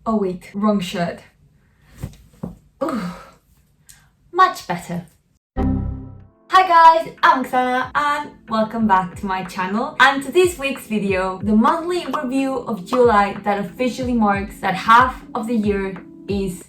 Oh wait, wrong shirt. Ooh, much better. Hi guys, I'm Oksana and welcome back to my channel, and to this week's video, the monthly review of July that officially marks that half of the year is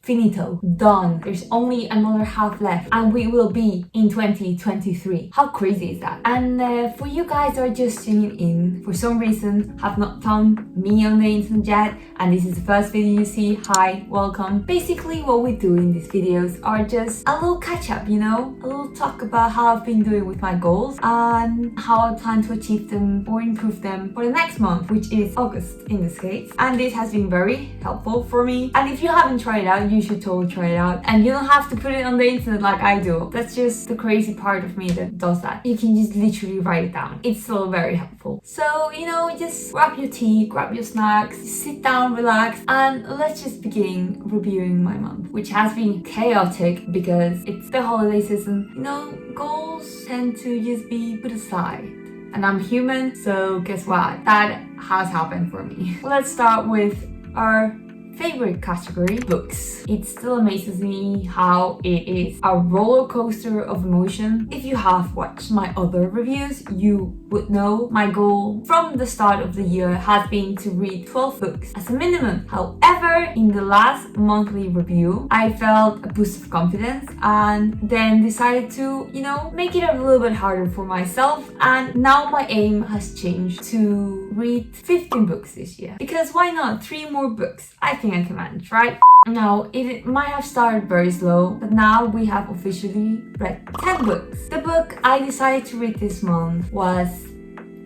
finito, done. There's only another half left and we will be in 2023. How crazy is that? And for you guys that are just tuning in, for some reason have not found me on the internet yet, and this is the first video you see, hi, welcome. Basically what we do in these videos are just a little catch up, you know, a little talk about how I've been doing with my goals and how I plan to achieve them or improve them for the next month, which is August in this case. And this has been very helpful for me, and if you haven't tried it out, you should totally try it out. And you don't have to put it on the internet like I do. That's just the crazy part of me that does that. You can just literally write it down. It's still very helpful. So, you know, just grab your tea, grab your snacks, sit down, relax, and let's just begin reviewing my month, which has been chaotic because it's the holiday season. You know, goals tend to just be put aside. And I'm human, so guess what? That has happened for me. Let's start with our favorite category, books. It still amazes me how it is a roller coaster of emotion. If you have watched my other reviews, you would know my goal from the start of the year has been to read 12 books as a minimum. However, in the last monthly review, I felt a boost of confidence and then decided to, you know, make it a little bit harder for myself, and now my aim has changed to read 15 books this year. Because why not? 3 more books. I think I can manage, right? Now, it might have started very slow, but now we have officially read 10 books. The book I decided to read this month was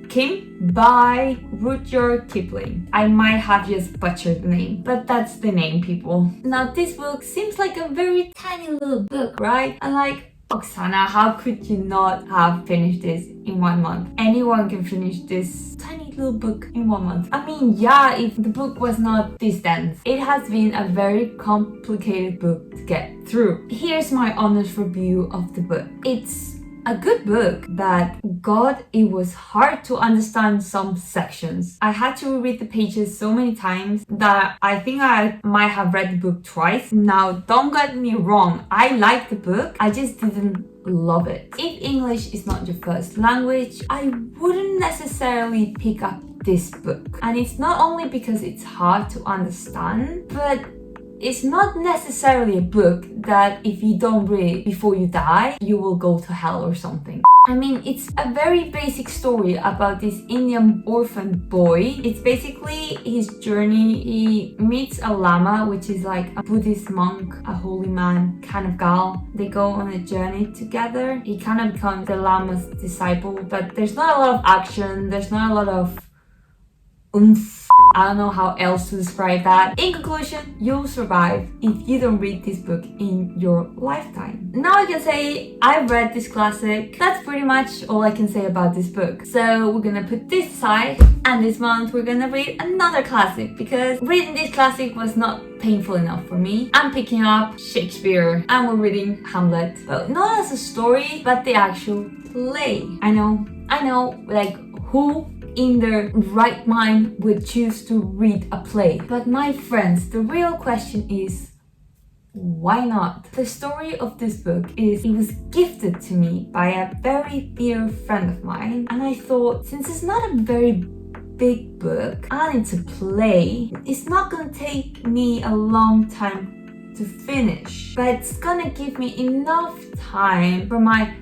Kim by Rudyard Kipling. I might have just butchered the name, but that's the name, people. Now, this book seems like a very tiny little book, right? And like, Oksana, how could you not have finished this in 1 month? Anyone can finish this tiny little book in 1 month. I mean, yeah, if the book was not this dense. It has been a very complicated book to get through. Here's my honest review of the book. It's a good book, but God, it was hard to understand some sections. I had to read the pages so many times that I think I might have read the book twice. Now, don't get me wrong, I like the book, I just didn't love it. If English is not your first language, I wouldn't necessarily pick up this book. And it's not only because it's hard to understand, but it's not necessarily a book that if you don't read before you die, you will go to hell or something. I mean, it's a very basic story about this Indian orphan boy. It's basically his journey. He meets a lama, which is like a Buddhist monk, a holy man kind of gal. They go on a journey together. He kind of becomes the lama's disciple, but there's not a lot of action. There's not a lot of oomph. I don't know how else to describe that. In conclusion, you'll survive if you don't read this book in your lifetime. Now I can say I've read this classic. That's pretty much all I can say about this book. So we're gonna put this aside, and this month we're gonna read another classic, because reading this classic was not painful enough for me. I'm picking up Shakespeare and we're reading Hamlet. Well, not as a story, but the actual play. I know, like, who in their right mind would choose to read a play? But my friends, the real question is, why not? The story of this book is it was gifted to me by a very dear friend of mine, and I thought, since it's not a very big book and it's a play, it's not gonna take me a long time to finish, but it's gonna give me enough time for my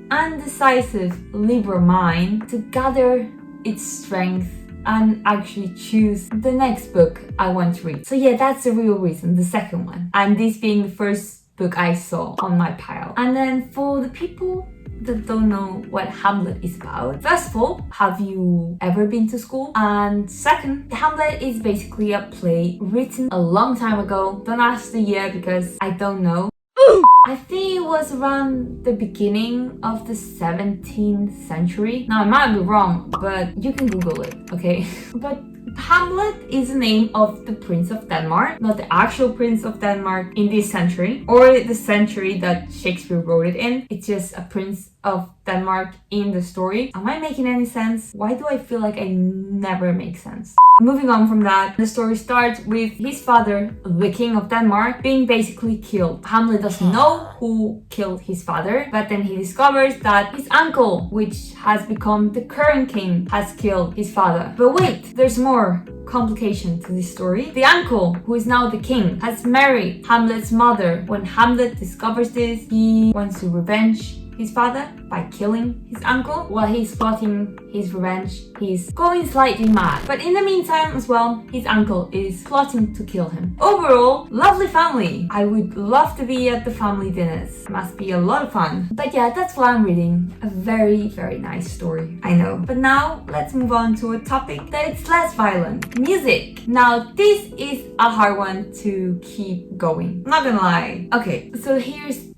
undecisive Libra mind to gather its strength and actually choose the next book I want to read. So yeah, that's the real reason, the second one. And this being the first book I saw on my pile. And then for the people that don't know what Hamlet is about, first of all, have you ever been to school? And second, Hamlet is basically a play written a long time ago. Don't ask the year because I don't know. I think it was around the beginning of the 17th century. Now, I might be wrong, but you can Google it, okay? But Hamlet is the name of the Prince of Denmark, not the actual Prince of Denmark in this century, or the century that Shakespeare wrote it in. It's just a prince of Denmark in the story. Am I making any sense? Why do I feel like I never make sense? Moving on from that, the story starts with his father, the king of Denmark, being basically killed. Hamlet doesn't know who killed his father, but then he discovers that his uncle, which has become the current king, has killed his father. But wait, there's more complication to this story. The uncle, who is now the king, has married Hamlet's mother. When Hamlet discovers this, he wants to revenge his father by killing his uncle. While he's plotting his revenge, he's going slightly mad. But in the meantime as well, his uncle is plotting to kill him. Overall, lovely family. I would love to be at the family dinners. Must be a lot of fun. But yeah, that's why I'm reading. A very, very nice story, I know. But now, let's move on to a topic that's less violent. Music. Now, this is a hard one to keep going. Not gonna lie. Okay, so here's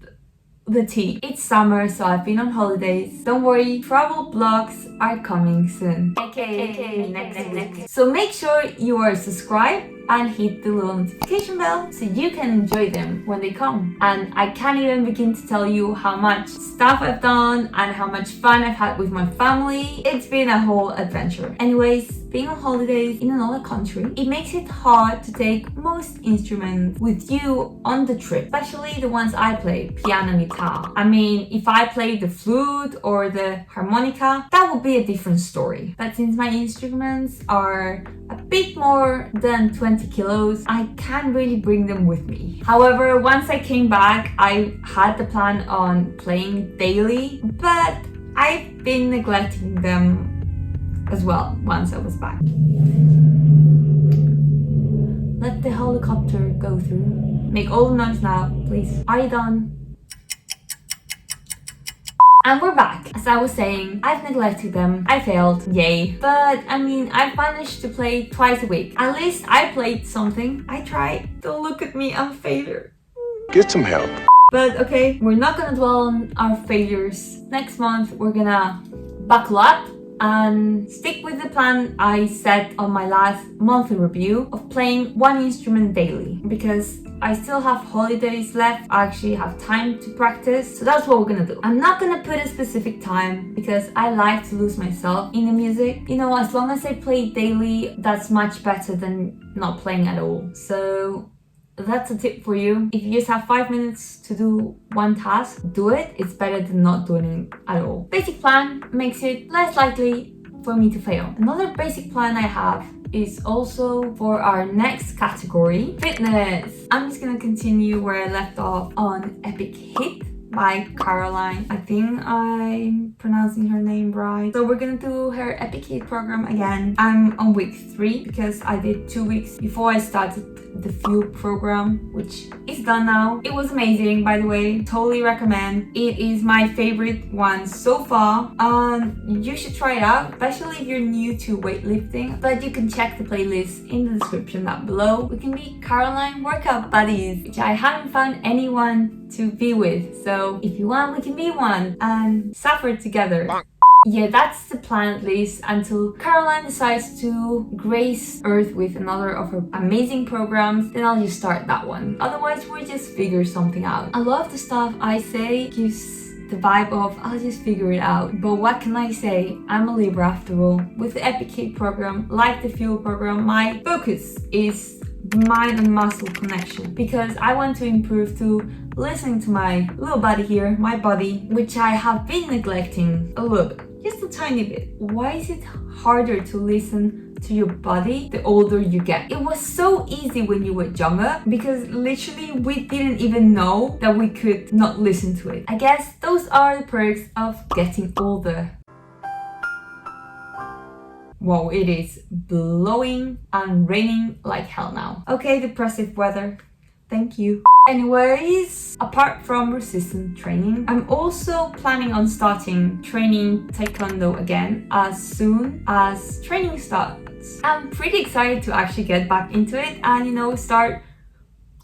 the tea. It's summer, so I've been on holidays. Don't worry, travel vlogs are coming soon. Okay, next. So make sure you are subscribed and hit the little notification bell so you can enjoy them when they come. And I can't even begin to tell you how much stuff I've done and how much fun I've had with my family. It's been a whole adventure. Anyways, being on holidays in another country, it makes it hard to take most instruments with you on the trip, especially the ones I play, piano and guitar. I mean, if I play the flute or the harmonica, that would be a different story. But since my instruments are a bit more than 20 kilos, I can't really bring them with me. However, once I came back, I had the plan on playing daily, but I've been neglecting them as well once I was back. Let the helicopter go through. Make all the noise now, please. Are you done? And we're back. As I was saying, I've neglected them. I failed. Yay. But I mean, I've managed to play twice a week. At least I played something. I tried. Don't look at me, I'm a failure. Get some help. But okay, we're not gonna dwell on our failures. Next month, we're gonna buckle up and stick with the plan I set on my last monthly review of playing one instrument daily, because I still have holidays left. I actually have time to practice, so that's what we're gonna do. I'm not gonna put a specific time because I like to lose myself in the music. You know, as long as I play daily, that's much better than not playing at all. So that's a tip for you. If you just have 5 minutes to do one task, do it. It's better than not doing it at all. Basic plan makes it less likely for me to fail. Another basic plan I have is also for our next category, fitness. I'm just gonna continue where I left off on Epic Hit by Caroline. I think I'm pronouncing her name right. So we're gonna do her Epic Hit program again. I'm on week 3 because I did 2 weeks before I started the Fuel program, which is done now. It was amazing, by the way. Totally recommend. It is my favorite one so far. You should try it out, especially if you're new to weightlifting. But you can check the playlist in the description down below. We can be Caroline workout buddies, which I haven't found anyone to be with. So if you want, we can be one and suffer together. Yeah, that's the plan at least until Caroline decides to grace Earth with another of her amazing programs. Then I'll just start that one. Otherwise, we'll just figure something out. A lot of the stuff I say gives the vibe of I'll just figure it out. But what can I say? I'm a Libra after all. With the Epic Hit program, like the Fuel program, my focus is mind and muscle connection, because I want to improve to listening to my little body here, my body, which I have been neglecting a little bit. Just a tiny bit. Why is it harder to listen to your body the older you get? It was so easy when you were younger because literally we didn't even know that we could not listen to it. I guess those are the perks of getting older. Whoa, it is blowing and raining like hell now. Okay, depressive weather. Thank you. Anyways, apart from resistance training, I'm also planning on starting training Taekwondo again as soon as training starts. I'm pretty excited to actually get back into it and, you know, start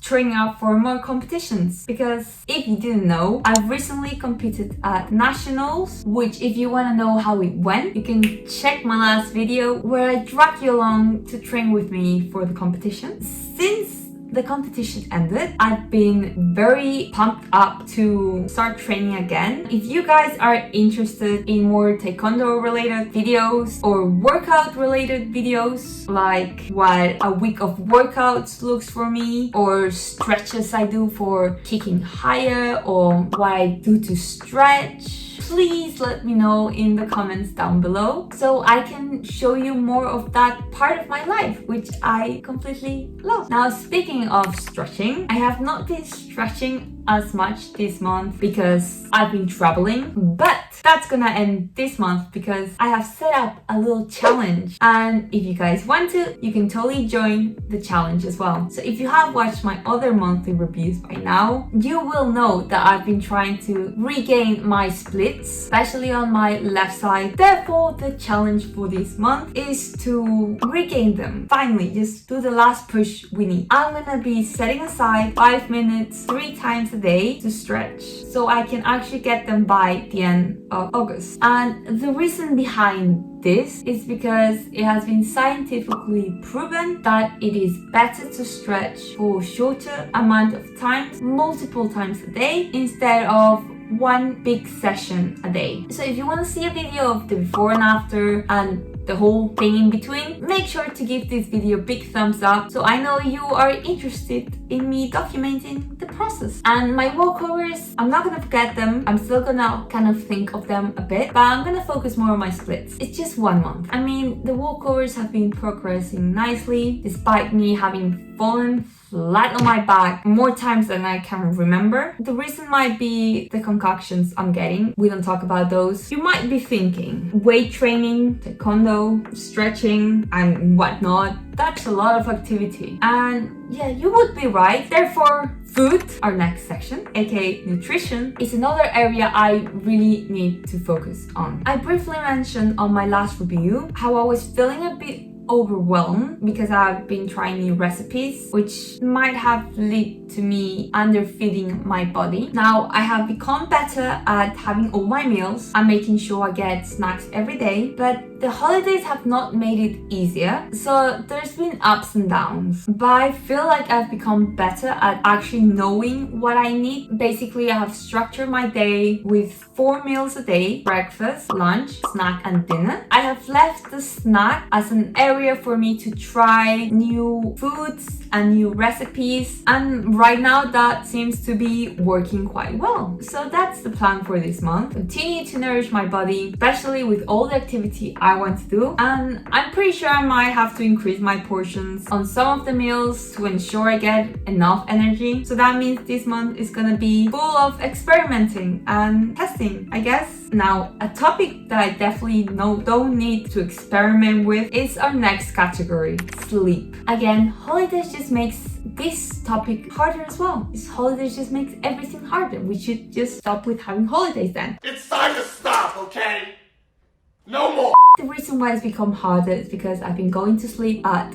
training up for more competitions. Because if you didn't know, I've recently competed at nationals, which if you want to know how it went, you can check my last video where I drag you along to train with me for the competition. Since the competition ended, I've been very pumped up to start training again. If you guys are interested in more Taekwondo related videos or workout related videos, like what a week of workouts looks for me, or stretches I do for kicking higher, or what I do to stretch, please let me know in the comments down below so I can show you more of that part of my life, which I completely love. Now, speaking of stretching, I have not been stretching as much this month because I've been traveling, but that's gonna end this month because I have set up a little challenge, and if you guys want to, you can totally join the challenge as well. So if you have watched my other monthly reviews by now, you will know that I've been trying to regain my splits, especially on my left side. Therefore, the challenge for this month is to regain them. Finally, just do the last push we need. I'm gonna be setting aside 5 minutes 3 times a day to stretch so I can actually get them by the end of August. And the reason behind this is because it has been scientifically proven that it is better to stretch for shorter amount of time, multiple times a day, instead of one big session a day. So if you want to see a video of the before and after and the whole thing in between, make sure to give this video a big thumbs up so I know you are interested in me documenting the process. And my walkovers, I'm not gonna forget them. I'm still gonna kind of think of them a bit, but I'm gonna focus more on my splits. It's just 1 month. I mean, the walkovers have been progressing nicely despite me having fallen flat on my back more times than I can remember. The reason might be the concoctions I'm getting. We don't talk about those. You might be thinking, weight training, taekwondo, stretching, and whatnot, that's a lot of activity. And yeah, you would be right. Therefore, food, our next section, aka nutrition, is another area I really need to focus on. I briefly mentioned on my last review how I was feeling a bit overwhelmed because I've been trying new recipes, which might have led to me underfeeding my body. Now I have become better at having all my meals and making sure I get snacks every day, but the holidays have not made it easier, so there's been ups and downs. But I feel like I've become better at actually knowing what I need. Basically, I have structured my day with 4 meals a day: breakfast, lunch, snack, and dinner. I have left the snack as an area for me to try new foods and new recipes, and right now that seems to be working quite well. So that's the plan for this month: continue to nourish my body, especially with all the activity I want to do, and I'm pretty sure I might have to increase my portions on some of the meals to ensure I get enough energy. So that means this month is gonna be full of experimenting and testing, I guess. Now, a topic that I definitely don't need to experiment with is our next category: sleep. Again, holidays just makes this topic harder as well. This holidays just makes everything harder. We should just stop with having holidays then. It's time to stop, okay? No more! The reason why it's become harder is because I've been going to sleep at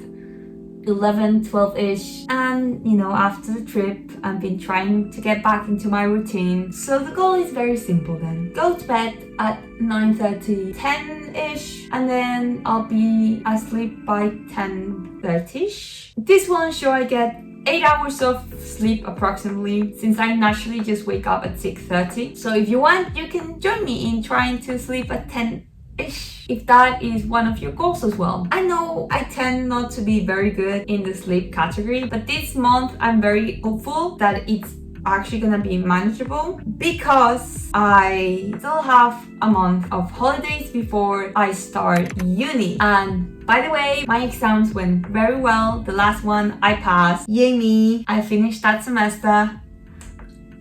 11, 12-ish, and you know, after the trip I've been trying to get back into my routine. So the goal is very simple then: go to bed at 9:30, 10-ish, and then I'll be asleep by 10:30-ish. This will ensure I get 8 hours of sleep approximately, since I naturally just wake up at 6:30. So if you want, you can join me in trying to sleep at 10-ish, if that is one of your goals as well. I know I tend not to be very good in the sleep category, but this month I'm very hopeful that it's actually gonna be manageable because I still have a month of holidays before I start uni. And by the way, my exams went very well. The last one I passed. Yay me! I finished that semester,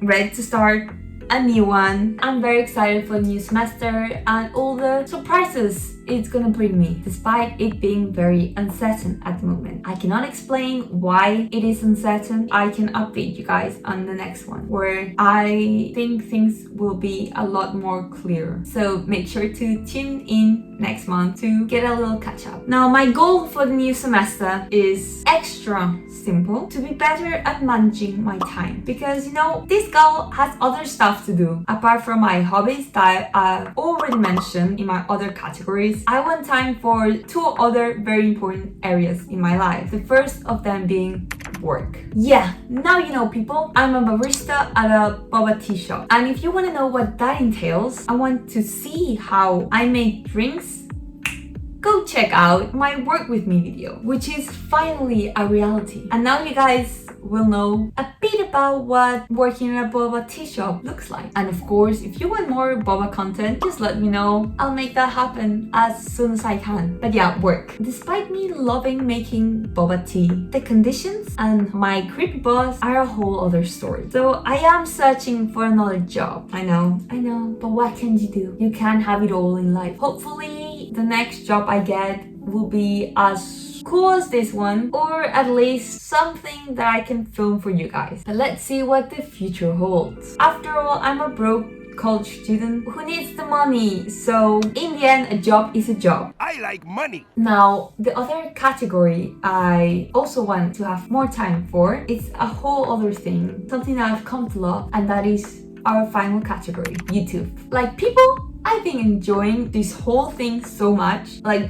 ready to start a new one. I'm very excited for the new semester and all the surprises it's gonna bring me, despite it being very uncertain at the moment. I cannot explain why it is uncertain. I can update you guys on the next one, where I think things will be a lot more clear. So make sure to tune in next month to get a little catch up. Now, my goal for the new semester is extra simple: to be better at managing my time, because you know, this girl has other stuff to do apart from my hobbies that I've already mentioned in my other categories. I want time for 2 other very important areas in my life. The first of them being work. Yeah, now you know, people. I'm a barista at a boba tea shop. And if you want to know what that entails, I want to see how I make drinks, go check out my work with me video, which is finally a reality. And now you guys will know a bit about what working in a boba tea shop looks like. And of course, if you want more boba content, just let me know. I'll make that happen as soon as I can. But yeah, work. Despite me loving making boba tea, the conditions and my creepy boss are a whole other story. So I am searching for another job. I know, but what can you do? You can't have it all in life. Hopefully, the next job I get will be as cool as this one, or at least something that I can film for you guys. But let's see what the future holds. After all, I'm a broke college student who needs the money, so in the end, a job is a job. I like money. Now, the other category I also want to have more time for is a whole other thing, something that I've come to love, and that is our final category, YouTube. Like, people, I've been enjoying this whole thing so much. Like,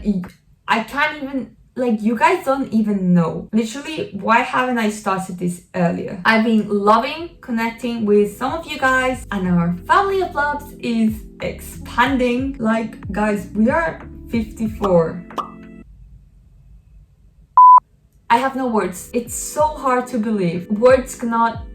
I can't even, like, you guys don't even know. Literally, why haven't I started this earlier? I've been loving connecting with some of you guys, and our family of loves is expanding. Like, guys, we are 54. I have no words. It's so hard to believe. Words cannot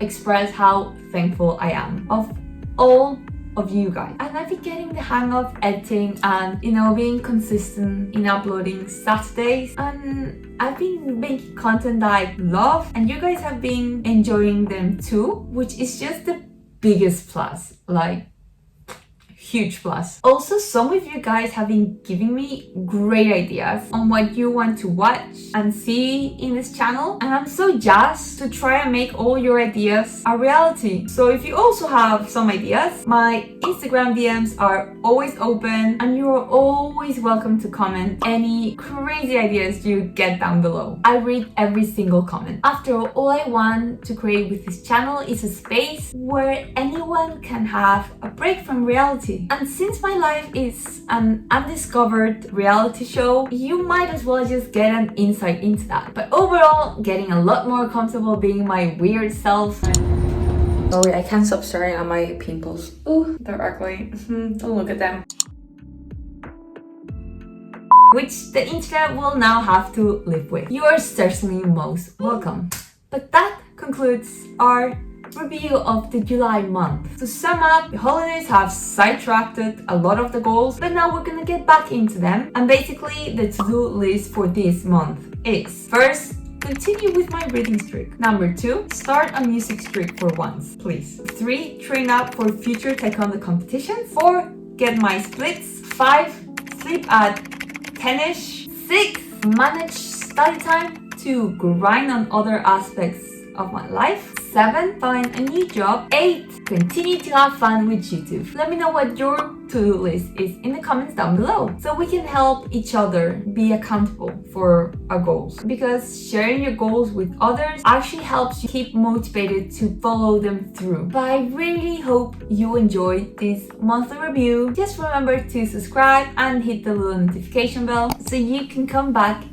express how thankful I am of all of you guys. And I've been getting the hang of editing and, you know, being consistent in uploading Saturdays, and I've been making content that I love, and you guys have been enjoying them too, which is just the biggest plus. Like, huge plus. Also, some of you guys have been giving me great ideas on what you want to watch and see in this channel, and I'm so jazzed to try and make all your ideas a reality. So if you also have some ideas, my Instagram DMs are always open, and you're always welcome to comment any crazy ideas you get down below. I read every single comment. After all I want to create with this channel is a space where anyone can have a break from reality. And since my life is an undiscovered reality show, you might as well just get an insight into that. But overall, getting a lot more comfortable being my weird self. Oh wait, I can't stop staring at my pimples. Oh, they're ugly. Don't look at them. Which the internet will now have to live with. You are certainly most welcome. But that concludes our review of the July month. To sum up, the holidays have sidetracked a lot of the goals, but now we're gonna get back into them. And basically, the to-do list for this month is: first, continue with my reading streak. Number 2, start a music streak for once, please. 3, train up for future Taekwondo competitions. 4, get my splits. 5, sleep at 10ish. 6, manage study time to grind on other aspects of my life. 7, find a new job. 8, continue to have fun with YouTube. Let me know what your to-do list is in the comments down below, so we can help each other be accountable for our goals. Because sharing your goals with others actually helps you keep motivated to follow them through. But I really hope you enjoyed this monthly review. Just remember to subscribe and hit the little notification bell so you can come back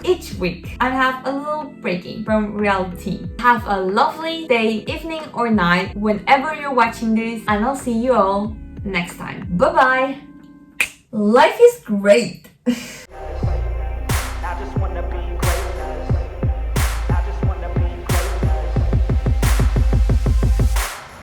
each week and have a little breaking from reality. Have a lovely day, evening or night whenever you're watching this, and I'll see you all next time. Bye bye. Life is great.